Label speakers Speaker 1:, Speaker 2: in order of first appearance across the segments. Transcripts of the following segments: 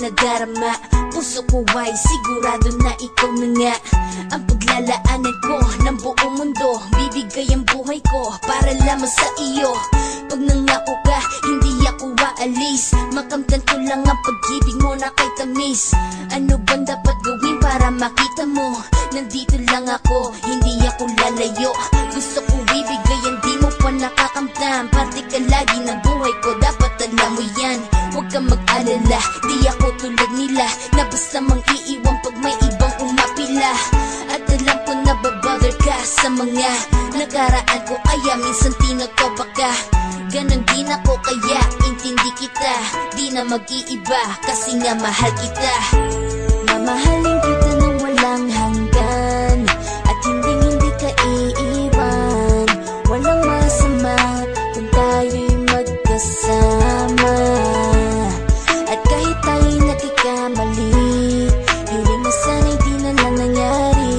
Speaker 1: nadarama. Puso ko ay sigurado na ikaw na nga ang paglalaanan ko ng buong mundo. Bibigay ang buhay ko para lamang sa iyo. Pag nangako ka, hindi ako aalis. Makamtan ko lang ang pag-ibig mo na kay tamis. Ano bang dapat gawin para makita mo? Nandito lang ako, hindi ako lalayo. Gusto ko ibigay, hindi mo pa nakakamtam. Parte ka lagi ng buhay ko, dapat alam mo yan. Huwag kang mag-alala, di ako tulad nila na basta mang iiwan pag may ibang umapila. At alam ko na babother ka sa mga nakaraan ko, kaya minsan tinatopa ka. Ganon din ako, kaya intindi kita. Di na mag-iiba kasi nga mahal kita. Mamahalin kita nang walang hanggan, at hindi ka iiwan. Walang masama kung tayo'y magkasama. At kahit tayo'y nagkakamali, piling na sana'y di na lang nangyari.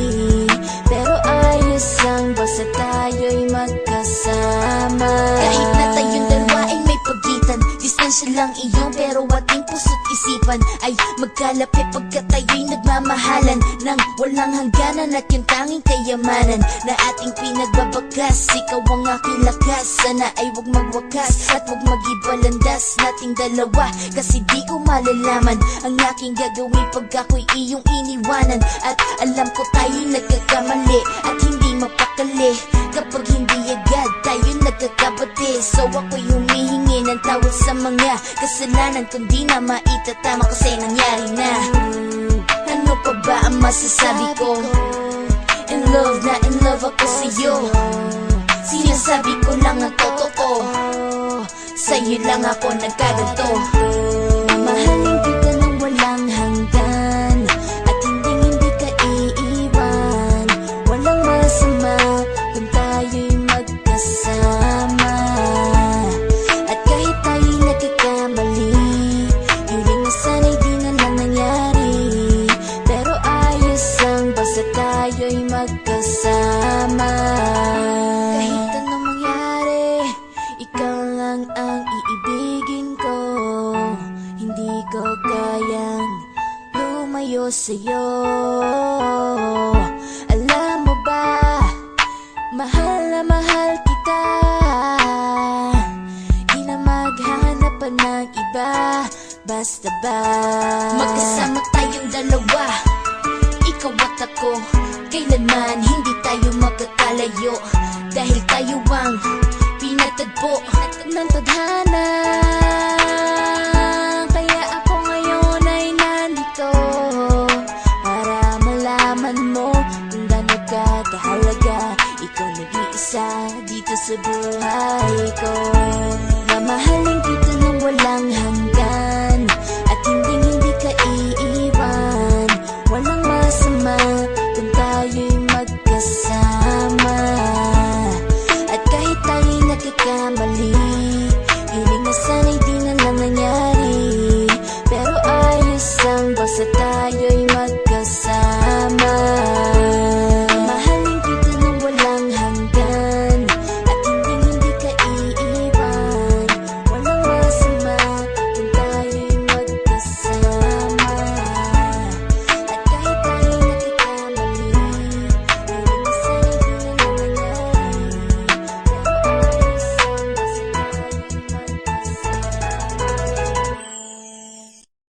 Speaker 1: Pero ayos lang basta tayo'y magkasama. Kahit na tayong dalawa ay may pagitan, distansya lang iyon pero ating puso't isipan ay magkalapit pagkat tayo'y nagmamahalan ng walang hangganan. At yung tanging kayamanan na ating pinagbabakas, ikaw ang aking lakas. Sana ay wag magwakas at wag mag-ibalandas nating dalawa, kasi di ko malalaman ang aking gagawin pag ako'y iyong iniwanan. At alam ko tayo'y nagkakamali at hindi mapakali kapag hindi agad tayo'y nagkakabati. So ako'y humihingi ng tawad sa mga kasalanan kung di na maitatama kasi nangyari na. Ano pa ba ang masasabi ko? In love na in love ako sa'yo. Sinasabi ko lang ang totoo, sa'yo lang ako nagkaganto. Mamahalin kita nang walang hanggan, at hindi ka iiwan. Walang masama kung tayo'y magkasama. At kahit tayo'y nagkakamali, piling na sana'y di na lang nangyari. Pero ayos lang basta tayo'y magkasama. Kahit anong mangyari, ikaw lang ang iibigin ko. Hindi ko kayang lumayo sa'yo. Alam mo ba, mahal na mahal kita. Di na maghanap pa ng iba, basta ba magkasama tayong dalawa, ikaw at ako. Kailanman hindi tayo magkakalayo, dahil tayo ang pinatagpo ng tadhana. Kaya ako ngayon ay nandito para malaman mo kung gaano ka kahalaga. Ikaw nag-iisa dito sa buhay ko. Mamahalin kita nang walang hanggan, at hindi ka iiwan. Walang masama kung tayo'y magkasama. At kahit tayo'y nagkakamali, piling na sana'y di na lang nangyari. Pero ayos lang basta tayo'y magkasama.